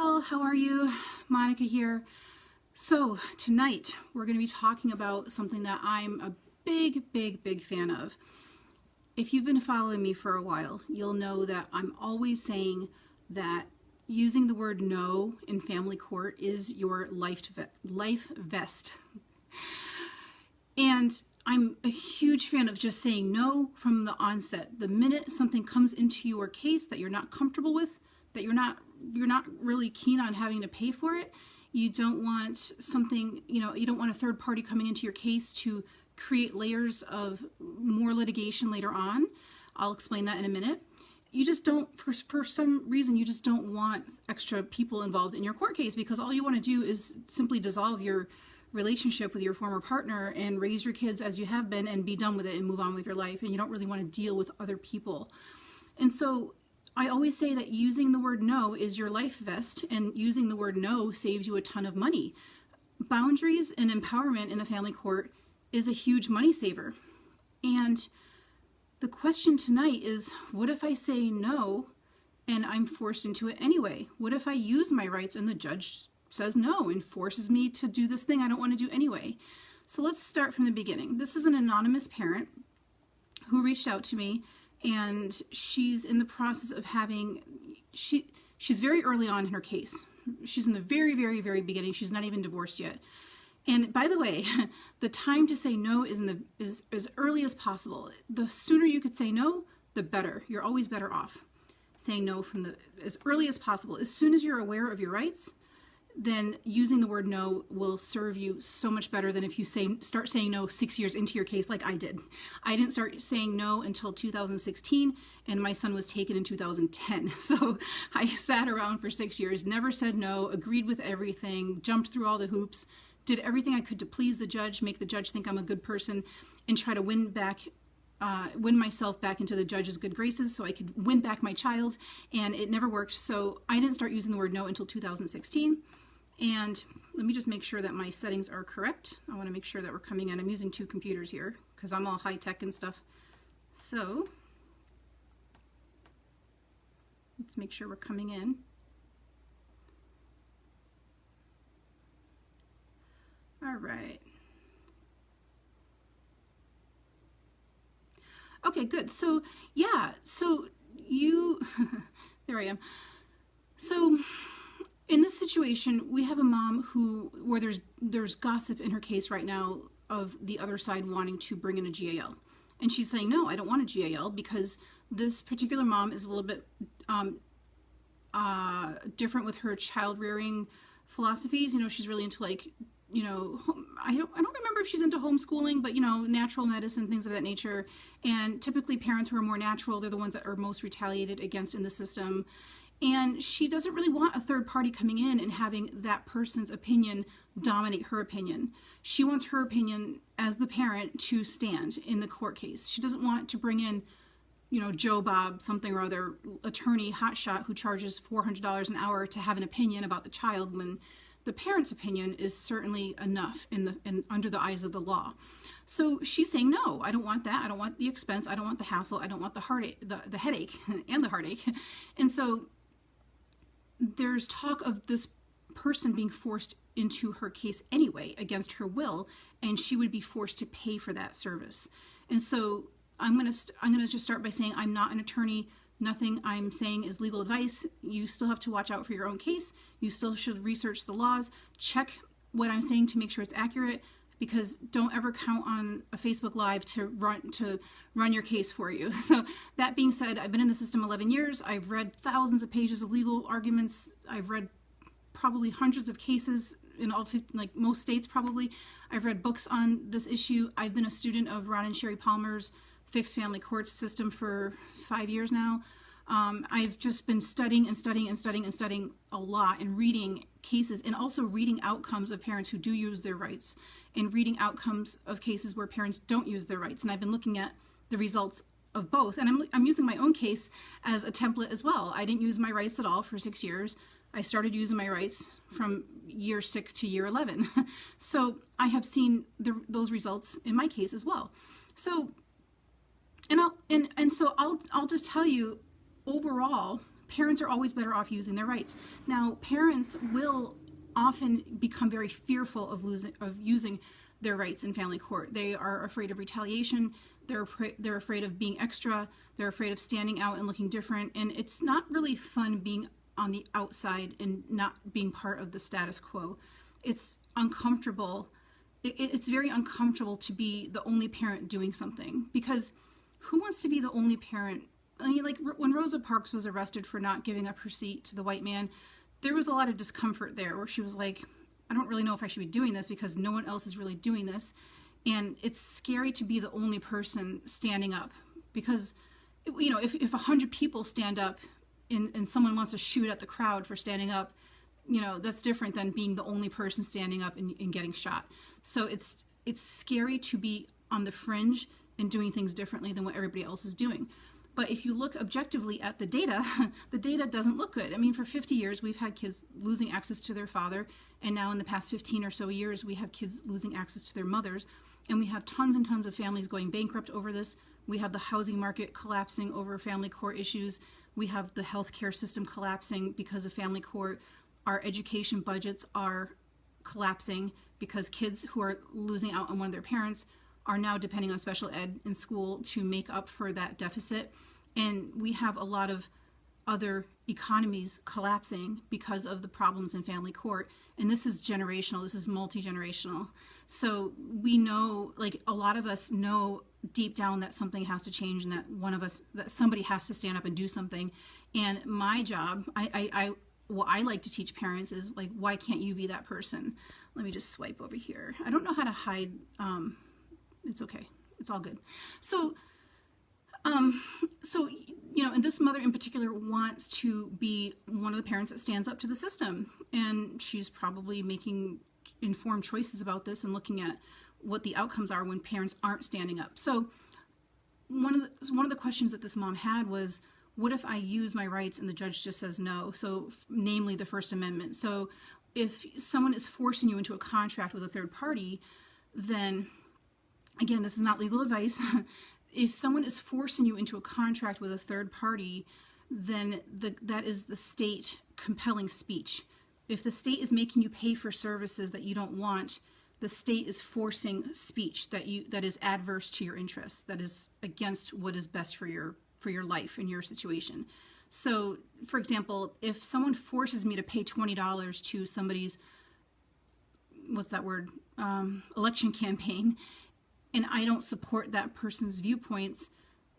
all, how are you? Monica here. So tonight we're going to be talking about something that I'm a big fan of. If you've been following me for a while, you'll know that I'm always saying that using the word no in family court is your life vest. And I'm a huge fan of just saying no from the onset. The minute something comes into your case that you're not comfortable with, that you're not really keen on having to pay for it, you don't want something, you don't want a third party coming into your case to create layers of more litigation later on. I'll explain that in a minute. You just don't, for some reason, you just don't want extra people involved in your court case, because all you want to do is simply dissolve your relationship with your former partner and raise your kids as you have been and be done with it and move on with your life, and you don't really want to deal with other people. And so I always say that using the word no is your life vest, and using the word no saves you a ton of money. Boundaries and empowerment in a family court is a huge money saver. And the question tonight is, what if I say no and I'm forced into it anyway? What if I use my rights and the judge says no and forces me to do this thing I don't want to do anyway? So let's start from the beginning. This is an anonymous parent who reached out to me, and she's in the process of she's very early on in her case. She's in the very beginning. She's not even divorced yet. And by the way, the time to say no is as early as possible. The sooner you could say no, the better. You're always better off saying no from as early as possible. As soon as you're aware of your rights, then using the word no will serve you so much better than if you start saying no 6 years into your case like I did. I didn't start saying no until 2016, and my son was taken in 2010. So I sat around for 6 years, never said no, agreed with everything, jumped through all the hoops, did everything I could to please the judge, make the judge think I'm a good person, and try to win myself back into the judge's good graces so I could win back my child, and it never worked. So I didn't start using the word no until 2016. And let me just make sure that my settings are correct. I want to make sure that we're coming in. I'm using two computers here because I'm all high tech and stuff. So let's make sure we're coming in. All right. Okay, good. So yeah, so there I am. So in this situation, we have a mom where there's gossip in her case right now of the other side wanting to bring in a GAL. And she's saying, no, I don't want a GAL, because this particular mom is a little bit different with her child rearing philosophies. She's really into I don't remember if she's into homeschooling, but natural medicine, things of that nature. And typically parents who are more natural, they're the ones that are most retaliated against in the system. And she doesn't really want a third party coming in and having that person's opinion dominate her opinion. She wants her opinion as the parent to stand in the court case. She doesn't want to bring in, Joe Bob, something or other, attorney hotshot who charges $400 an hour to have an opinion about the child, when the parent's opinion is certainly enough under the eyes of the law. So she's saying, no, I don't want that. I don't want the expense. I don't want the hassle. I don't want the heartache, the headache and the heartache. And so there's talk of this person being forced into her case anyway against her will, and she would be forced to pay for that service. And so I'm gonna just start by saying I'm not an attorney. Nothing I'm saying is legal advice. You still have to watch out for your own case. You still should research the laws, check what I'm saying to make sure it's accurate, because don't ever count on a Facebook Live to run your case for you. So that being said, I've been in the system 11 years. I've read thousands of pages of legal arguments. I've read probably hundreds of cases in most states probably. I've read books on this issue. I've been a student of Ron and Sherry Palmer's fixed family court system for 5 years now. I've just been studying a lot, and reading cases, and also reading outcomes of parents who do use their rights, and reading outcomes of cases where parents don't use their rights. And I've been looking at the results of both, and I'm using my own case as a template as well. I didn't use my rights at all for 6 years. I started using my rights from year 6 to year 11. So I have seen those results in my case as well. So, so I'll just tell you, overall, parents are always better off using their rights. Now, parents will often become very fearful of using their rights in family court. They are afraid of retaliation. They're afraid of being extra. They're afraid of standing out and looking different. And it's not really fun being on the outside and not being part of the status quo. It's uncomfortable. It's very uncomfortable to be the only parent doing something, because who wants to be the only parent? I mean, like when Rosa Parks was arrested for not giving up her seat to the white man, there was a lot of discomfort there where she was like, I don't really know if I should be doing this because no one else is really doing this. And it's scary to be the only person standing up, because, you know, if 100 people stand up and someone wants to shoot at the crowd for standing up, you know, that's different than being the only person standing up and getting shot. So it's scary to be on the fringe and doing things differently than what everybody else is doing. But if you look objectively at the data doesn't look good. I mean, for 50 years, we've had kids losing access to their father. And now in the past 15 or so years, we have kids losing access to their mothers. And we have tons and tons of families going bankrupt over this. We have the housing market collapsing over family court issues. We have the healthcare system collapsing because of family court. Our education budgets are collapsing because kids who are losing out on one of their parents are now depending on special ed in school to make up for that deficit. And we have a lot of other economies collapsing because of the problems in family court. And this is generational, this is multi-generational. So we know, like a lot of us know deep down that something has to change and that somebody has to stand up and do something. And my job, what I like to teach parents is like, why can't you be that person? Let me just swipe over here. I don't know how to hide, it's okay, it's all good. So, you know, and this mother in particular wants to be one of the parents that stands up to the system. And she's probably making informed choices about this and looking at what the outcomes are when parents aren't standing up. So one of the questions that this mom had was, what if I use my rights and the judge just says no? So namely the First Amendment. So if someone is forcing you into a contract with a third party, then, again, this is not legal advice. If someone is forcing you into a contract with a third party, then that is the state compelling speech. If the state is making you pay for services that you don't want, the state is forcing speech that is adverse to your interests, that is against what is best for your life and your situation. So, for example, if someone forces me to pay $20 to somebody's, election campaign, and I don't support that person's viewpoints,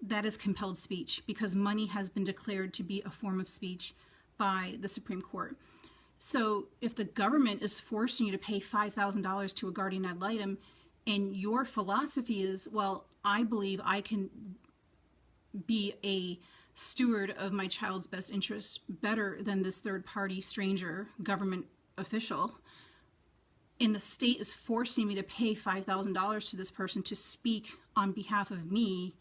that is compelled speech, because money has been declared to be a form of speech by the Supreme Court. So if the government is forcing you to pay $5,000 to a guardian ad litem, and your philosophy is, well, I believe I can be a steward of my child's best interests better than this third party stranger government official, and the state is forcing me to pay $5,000 to this person to speak on behalf of me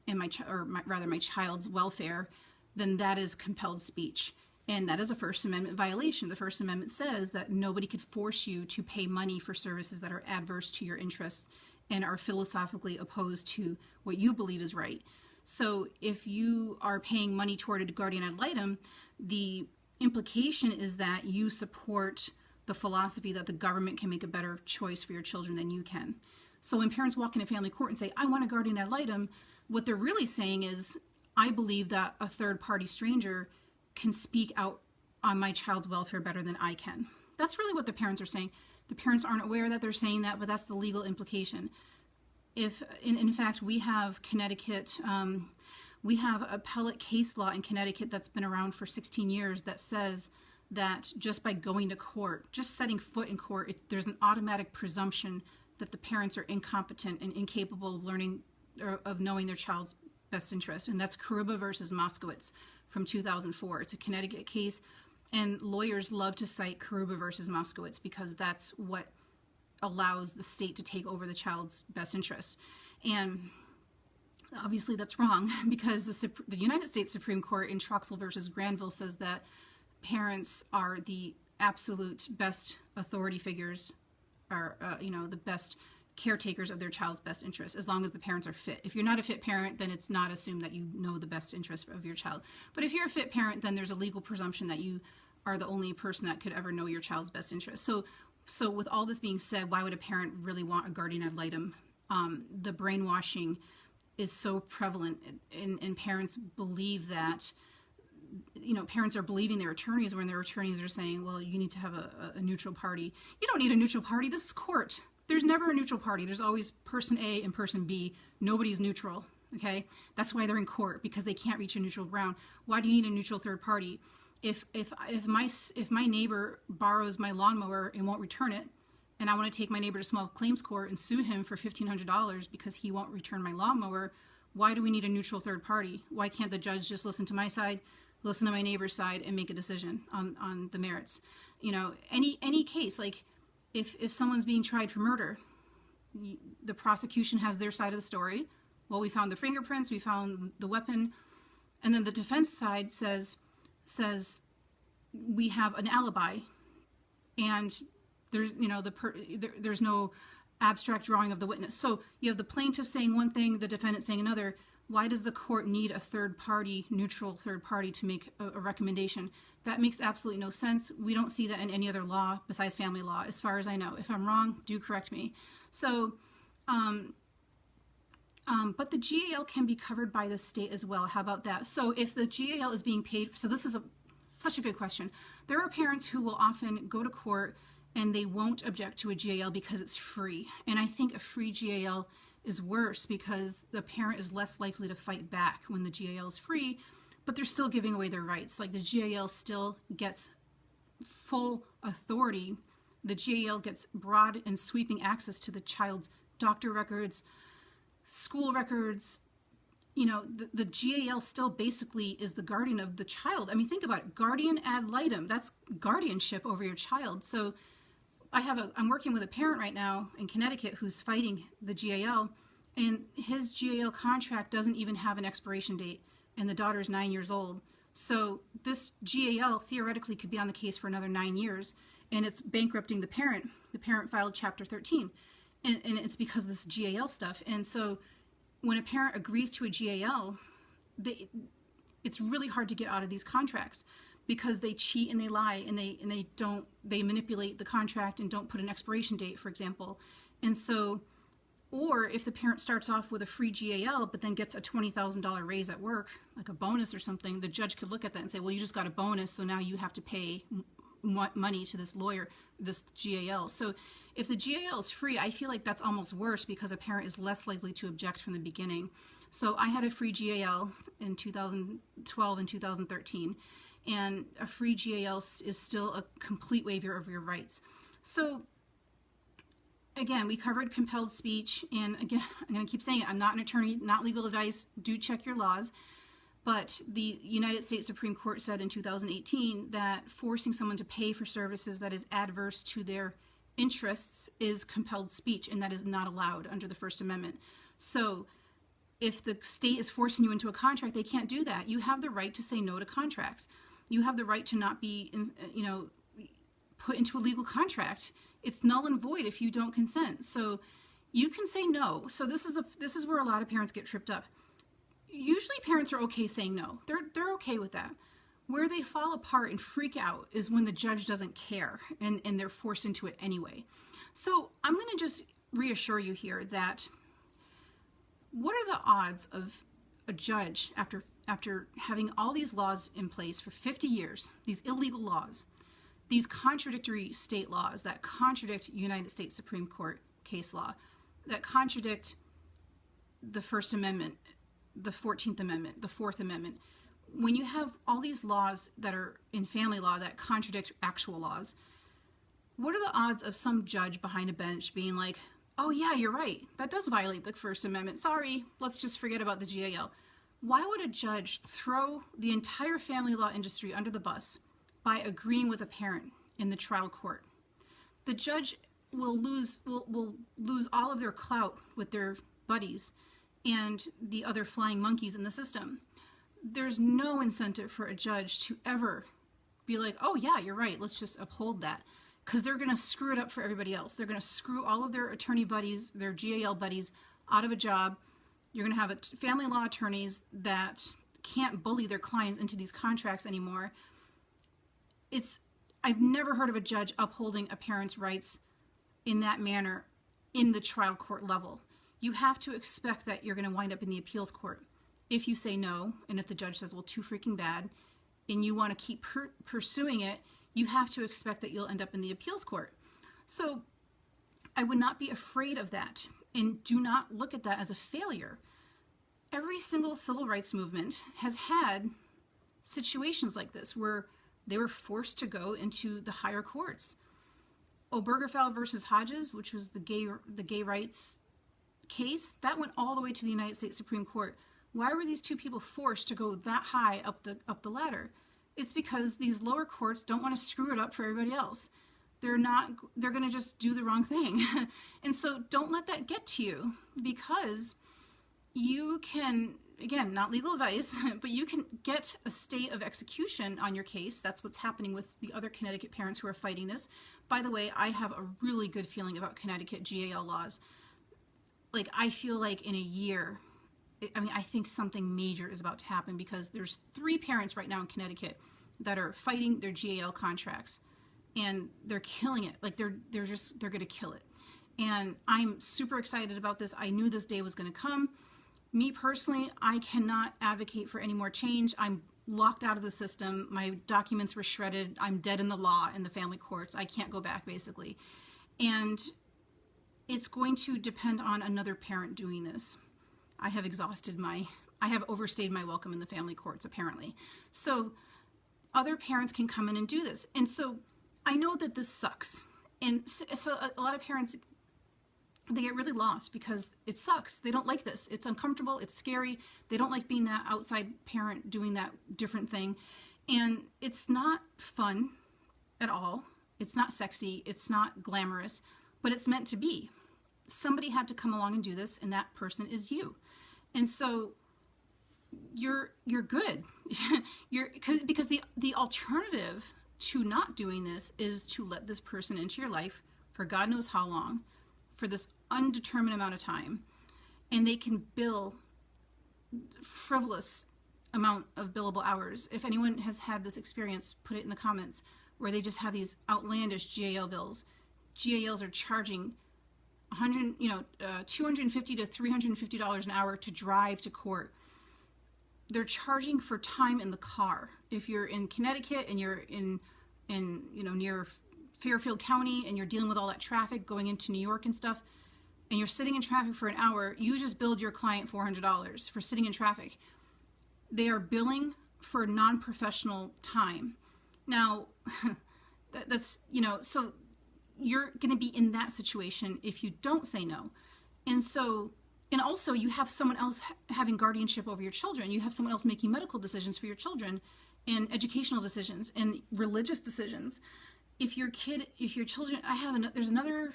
and my child's welfare, then that is compelled speech. And that is a First Amendment violation. The First Amendment says that nobody could force you to pay money for services that are adverse to your interests and are philosophically opposed to what you believe is right. So if you are paying money toward a guardian ad litem, the implication is that you support the philosophy that the government can make a better choice for your children than you can. So when parents walk into family court and say, I want a guardian ad litem, what they're really saying is, I believe that a third party stranger can speak out on my child's welfare better than I can. That's really what the parents are saying. The parents aren't aware that they're saying that, but that's the legal implication. If, in fact, we have Connecticut, we have appellate case law in Connecticut that's been around for 16 years that says that just by going to court, just setting foot in court, there's an automatic presumption that the parents are incompetent and incapable of learning or of knowing their child's best interest. And that's Karuba versus Moskowitz from 2004. It's a Connecticut case, and lawyers love to cite Karuba versus Moskowitz because that's what allows the state to take over the child's best interests. And obviously that's wrong, because the United States Supreme Court in Troxel versus Granville says that parents are the absolute best authority figures, are the best caretakers of their child's best interest, as long as the parents are fit. If you're not a fit parent, then it's not assumed that you know the best interest of your child. But if you're a fit parent, then there's a legal presumption that you are the only person that could ever know your child's best interest. So with all this being said, why would a parent really want a guardian ad litem? The brainwashing is so prevalent, and parents believe that, parents are believing their attorneys when their attorneys are saying, well, you need to have a neutral party. You don't need a neutral party. This is court. There's never a neutral party. There's always person A and person B. Nobody's neutral, okay? That's why they're in court, because they can't reach a neutral ground. Why do you need a neutral third party? If my neighbor borrows my lawnmower and won't return it, and I want to take my neighbor to small claims court and sue him for $1,500 because he won't return my lawnmower, why do we need a neutral third party? Why can't the judge just listen to my side, listen to my neighbor's side, and make a decision on the merits? Any case, like if someone's being tried for murder, the prosecution has their side of the story. Well, we found the fingerprints, we found the weapon, and then the defense side says we have an alibi, and there's no abstract drawing of the witness. So you have the plaintiff saying one thing, the defendant saying another. Why does the court need a third party, neutral third party, to make a recommendation? That makes absolutely no sense. We don't see that in any other law besides family law, as far as I know. If I'm wrong, do correct me. So, but the GAL can be covered by the state as well. How about that? So if the GAL is being paid, so this is such a good question. There are parents who will often go to court and they won't object to a GAL because it's free. And I think a free GAL is worse because the parent is less likely to fight back when the GAL is free, but they're still giving away their rights. Like the GAL still gets full authority. The GAL gets broad and sweeping access to the child's doctor records, school records. The GAL still basically is the guardian of the child. I mean, think about it. Guardian ad litem. That's guardianship over your child. So I'm working with a parent right now in Connecticut who's fighting the GAL, and his GAL contract doesn't even have an expiration date, and the daughter's 9 years old. So this GAL theoretically could be on the case for another 9 years, and it's bankrupting the parent. The parent filed Chapter 13, and it's because of this GAL stuff. And so when a parent agrees to a GAL, it's really hard to get out of these contracts, because they cheat and they lie and they manipulate the contract and don't put an expiration date, for example. And so, or if the parent starts off with a free GAL but then gets a $20,000 raise at work, like a bonus or something, the judge could look at that and say, well, you just got a bonus, so now you have to pay money to this lawyer, this GAL. So if the GAL is free, I feel like that's almost worse, because a parent is less likely to object from the beginning. So I had a free GAL in 2012 and 2013. And a free GAL is still a complete waiver of your rights. So again, we covered compelled speech, and again, I'm going to keep saying it, I'm not an attorney, not legal advice, do check your laws. But the United States Supreme Court said in 2018 that forcing someone to pay for services that is adverse to their interests is compelled speech, and that is not allowed under the First Amendment. So if the state is forcing you into a contract, they can't do that. You have the right to say no to contracts. You have the right to not be, put into a legal contract. It's null and void if you don't consent. So you can say no. So this is where a lot of parents get tripped up. Usually parents are okay saying no. They're okay with that. Where they fall apart and freak out is when the judge doesn't care and they're forced into it anyway. So I'm going to just reassure you here that what are the odds of a judge, after having all these laws in place for 50 years, these illegal laws, these contradictory state laws that contradict United States Supreme Court case law, that contradict the First Amendment, the 14th Amendment, the Fourth Amendment, when you have all these laws that are in family law that contradict actual laws, what are the odds of some judge behind a bench being like, oh yeah, you're right, that does violate the First Amendment, sorry, let's just forget about the GAL? Why would a judge throw the entire family law industry under the bus by agreeing with a parent in the trial court? The judge will lose all of their clout with their buddies and the other flying monkeys in the system. There's no incentive for a judge to ever be like, oh yeah, you're right, let's just uphold that. because they're going to screw it up for everybody else. They're going to screw all of their attorney buddies, their GAL buddies, out of a job. You're going to have family law attorneys that can't bully their clients into these contracts anymore. I've never heard of a judge upholding a parent's rights in that manner in the trial court level. You have to expect that you're going to wind up in the appeals court. If you say no, and if the judge says, well, too freaking bad, and you want to keep pursuing it, you have to expect that you'll end up in the appeals court. So I would not be afraid of that, and do not look at that as a failure. Every single civil rights movement has had situations like this where they were forced to go into the higher courts. Obergefell versus Hodges, which was the gay rights case, that went all the way to the United States Supreme Court. Why were these two people forced to go that high up the ladder? It's because these lower courts don't want to screw it up for everybody else. They're going to just do the wrong thing. And so don't let that get to you, because you can, again, not legal advice, but you can get a stay of execution on your case. That's what's happening with the other Connecticut parents who are fighting this. By the way, I have a really good feeling about Connecticut GAL laws. Like, I feel like in a year, I think something major is about to happen, because there's 3 parents right now in Connecticut that are fighting their GAL contracts, and they're killing it. Like, they're going to kill it. And I'm super excited about this. I knew this day was going to come. Me personally, I cannot advocate for any more change. I'm locked out of the system. My documents were shredded. I'm dead in the law in the family courts. I can't go back, basically. And it's going to depend on another parent doing this. I have overstayed my welcome in the family courts, apparently. So other parents can come in and do this. And so I know that this sucks. And so a lot of parents, they get really lost because it sucks. They don't like this. It's uncomfortable. It's scary. They don't like being that outside parent doing that different thing. And it's not fun at all. It's not sexy. It's not glamorous, but it's meant to be. Somebody had to come along and do this, and that person is you. And so you're good. because the alternative to not doing this is to let this person into your life for God knows how long, for this undetermined amount of time, and they can bill frivolous amount of billable hours. If anyone has had this experience, put it in the comments, where they just have these outlandish GAL bills. GALs are charging $250 to $350 an hour to drive to court. They're charging for time in the car. If you're in Connecticut and you're in near Fairfield County and you're dealing with all that traffic going into New York and stuff, and you're sitting in traffic for an hour, you just billed your client $400 for sitting in traffic. They are billing for non-professional time. Now, that's, so you're going to be in that situation if you don't say no. And also you have someone else having guardianship over your children. You have someone else making medical decisions for your children, and educational decisions and religious decisions. If your children, there's another,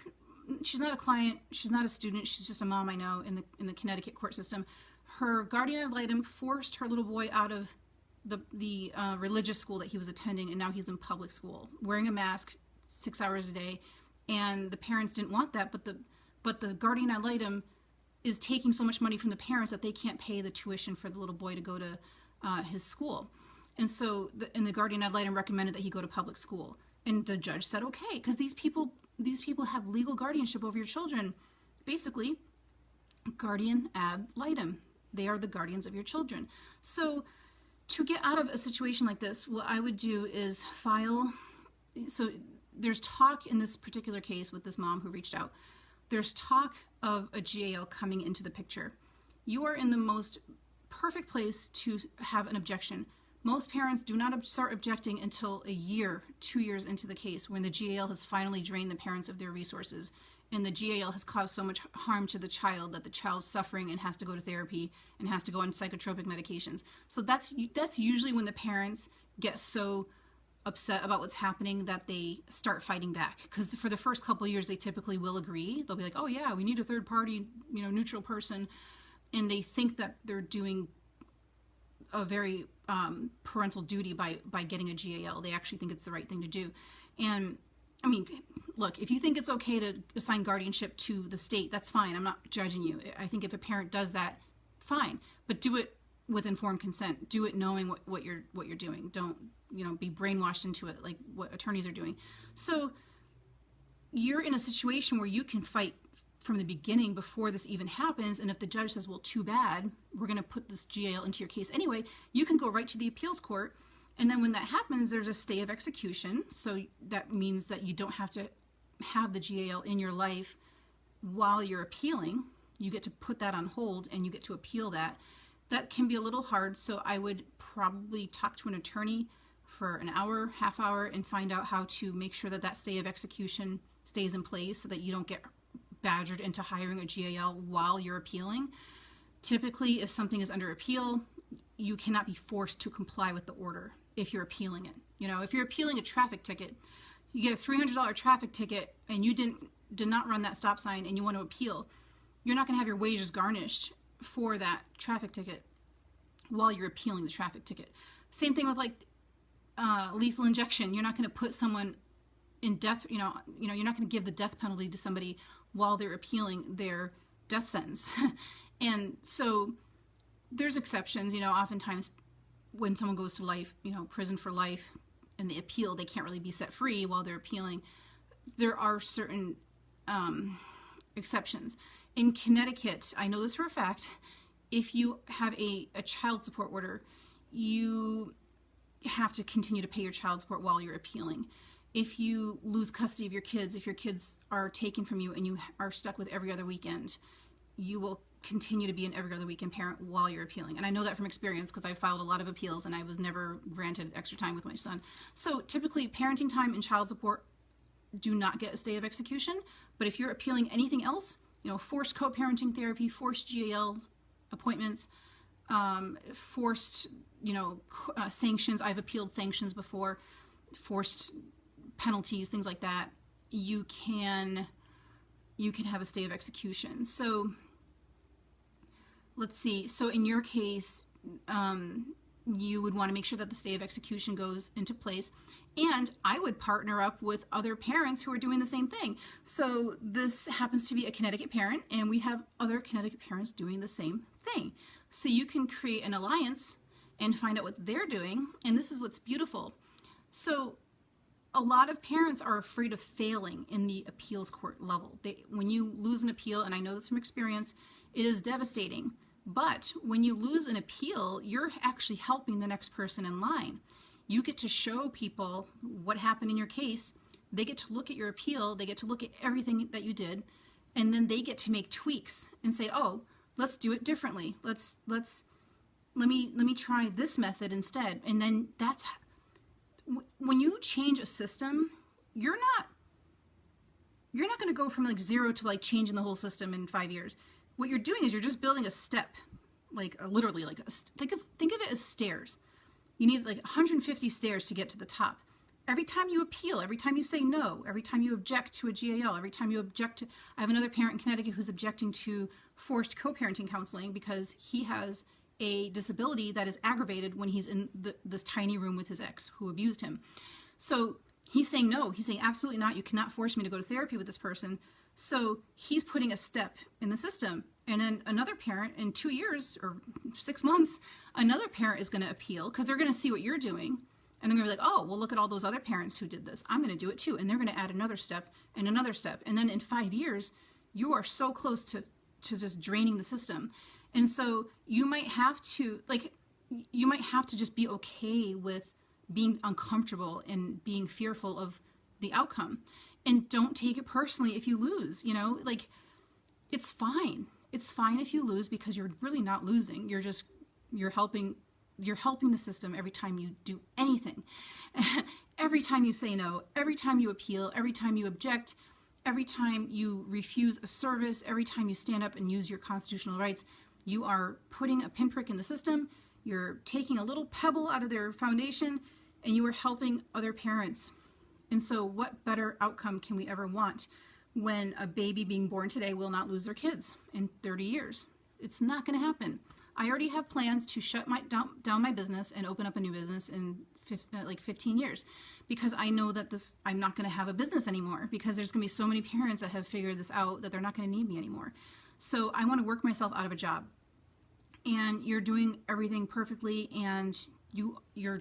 she's not a client, she's not a student, she's just a mom I know in the Connecticut court system. Her guardian ad litem forced her little boy out of the religious school that he was attending, and now he's in public school, wearing a mask 6 hours a day, and the parents didn't want that, but the guardian ad litem is taking so much money from the parents that they can't pay the tuition for the little boy to go to his school. And so the guardian ad litem recommended that he go to public school. And the judge said, okay, because these people have legal guardianship over your children. Basically, guardian ad litem. They are the guardians of your children. So to get out of a situation like this, what I would do is file. So there's talk in this particular case with this mom who reached out. There's talk of a GAL coming into the picture. You are in the most perfect place to have an objection. Most parents do not start objecting until a year, 2 years into the case, when the GAL has finally drained the parents of their resources, and the GAL has caused so much harm to the child that the child's suffering and has to go to therapy and has to go on psychotropic medications. So that's usually when the parents get so upset about what's happening that they start fighting back. Because for the first couple of years, they typically will agree. They'll be like, oh yeah, we need a third party, neutral person. And they think that they're doing a very parental duty by getting a GAL. They actually think it's the right thing to do. And I mean, look, if you think it's okay to assign guardianship to the state, that's fine. I'm not judging you. I think if a parent does that, fine, but do it with informed consent. Do it knowing what you're doing. Don't, be brainwashed into it like what attorneys are doing. So you're in a situation where you can fight from the beginning before this even happens, and if the judge says, well, too bad, we're going to put this GAL into your case anyway, you can go right to the appeals court, and then when that happens, there's a stay of execution. So that means that you don't have to have the GAL in your life while you're appealing. You get to put that on hold and you get to appeal that. That can be a little hard, so I would probably talk to an attorney for an hour, half hour, and find out how to make sure that that stay of execution stays in place so that you don't get badgered into hiring a GAL while you're appealing. Typically, if something is under appeal, you cannot be forced to comply with the order if you're appealing it. If you're appealing a traffic ticket, you get a $300 traffic ticket and you did not run that stop sign and you want to appeal, you're not going to have your wages garnished for that traffic ticket while you're appealing the traffic ticket. Same thing with lethal injection. You're not going to put someone in death, you're not going to give the death penalty to somebody while they're appealing their death sentence. And so there's exceptions. Oftentimes when someone goes to life, prison for life, and they appeal, they can't really be set free while they're appealing. There are certain exceptions. In Connecticut, I know this for a fact, if you have a child support order, you have to continue to pay your child support while you're appealing. If you lose custody of your kids, if your kids are taken from you and you are stuck with every other weekend, you will continue to be an every other weekend parent while you're appealing. And I know that from experience because I filed a lot of appeals and I was never granted extra time with my son. So typically parenting time and child support do not get a stay of execution. But if you're appealing anything else, forced co-parenting therapy, forced GAL appointments, forced, sanctions. I've appealed sanctions before, forced penalties, things like that. You can have a stay of execution. So let's see. So in your case, you would want to make sure that the stay of execution goes into place. And I would partner up with other parents who are doing the same thing. So this happens to be a Connecticut parent, and we have other Connecticut parents doing the same thing. So you can create an alliance and find out what they're doing. And this is what's beautiful. So a lot of parents are afraid of failing in the appeals court level. When you lose an appeal, and I know this from experience, it is devastating. But when you lose an appeal, you're actually helping the next person in line. You get to show people what happened in your case. They get to look at your appeal. They get to look at everything that you did. And then they get to make tweaks and say, oh, let's do it differently. Let me try this method instead. And then that's when you change a system, you're not going to go from zero to changing the whole system in 5 years. What you're doing is you're just building a step, literally think of it as stairs. You need 150 stairs to get to the top. Every time you appeal, every time you say no, every time you object to a GAL, every time you object to, I have another parent in Connecticut who's objecting to forced co-parenting counseling because he has a disability that is aggravated when he's in this tiny room with his ex who abused him. So he's saying no, he's saying absolutely not, you cannot force me to go to therapy with this person. So he's putting a step in the system. And then another parent in 2 years or 6 months, another parent is going to appeal because they're going to see what you're doing. And they're going to be like, oh, well, look at all those other parents who did this. I'm going to do it too. And they're going to add another step and another step. And then in 5 years, you are so close to just draining the system. And so you might have to just be okay with being uncomfortable and being fearful of the outcome. And don't take it personally if you lose, it's fine. It's fine if you lose because you're really not losing. You're helping the system every time you do anything. Every time you say no, every time you appeal, every time you object, every time you refuse a service, every time you stand up and use your constitutional rights, you are putting a pinprick in the system. You're taking a little pebble out of their foundation and you are helping other parents. And so what better outcome can we ever want when a baby being born today will not lose their kids in 30 years? It's not going to happen. I already have plans to shut down my business and open up a new business in like 15 years, because I know that I'm not going to have a business anymore, because there's going to be so many parents that have figured this out that they're not going to need me anymore. So I want to work myself out of a job. And you're doing everything perfectly, and you're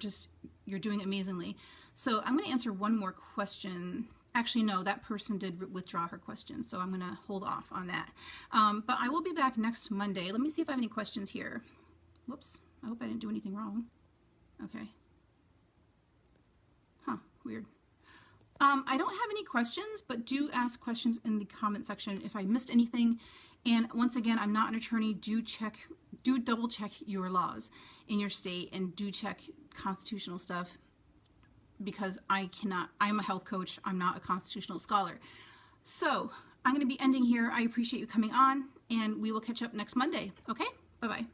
doing amazingly. So I'm going to answer one more question. Actually, no, that person did withdraw her question, so I'm going to hold off on that. But I will be back next Monday. Let me see if I have any questions here. Whoops, I hope I didn't do anything wrong. Okay. Huh, weird. I don't have any questions, but do ask questions in the comment section if I missed anything. And once again, I'm not an attorney. Do double check your laws in your state, and do check constitutional stuff, because I'm a health coach. I'm not a constitutional scholar. So I'm going to be ending here. I appreciate you coming on, and we will catch up next Monday. Okay? Bye-bye.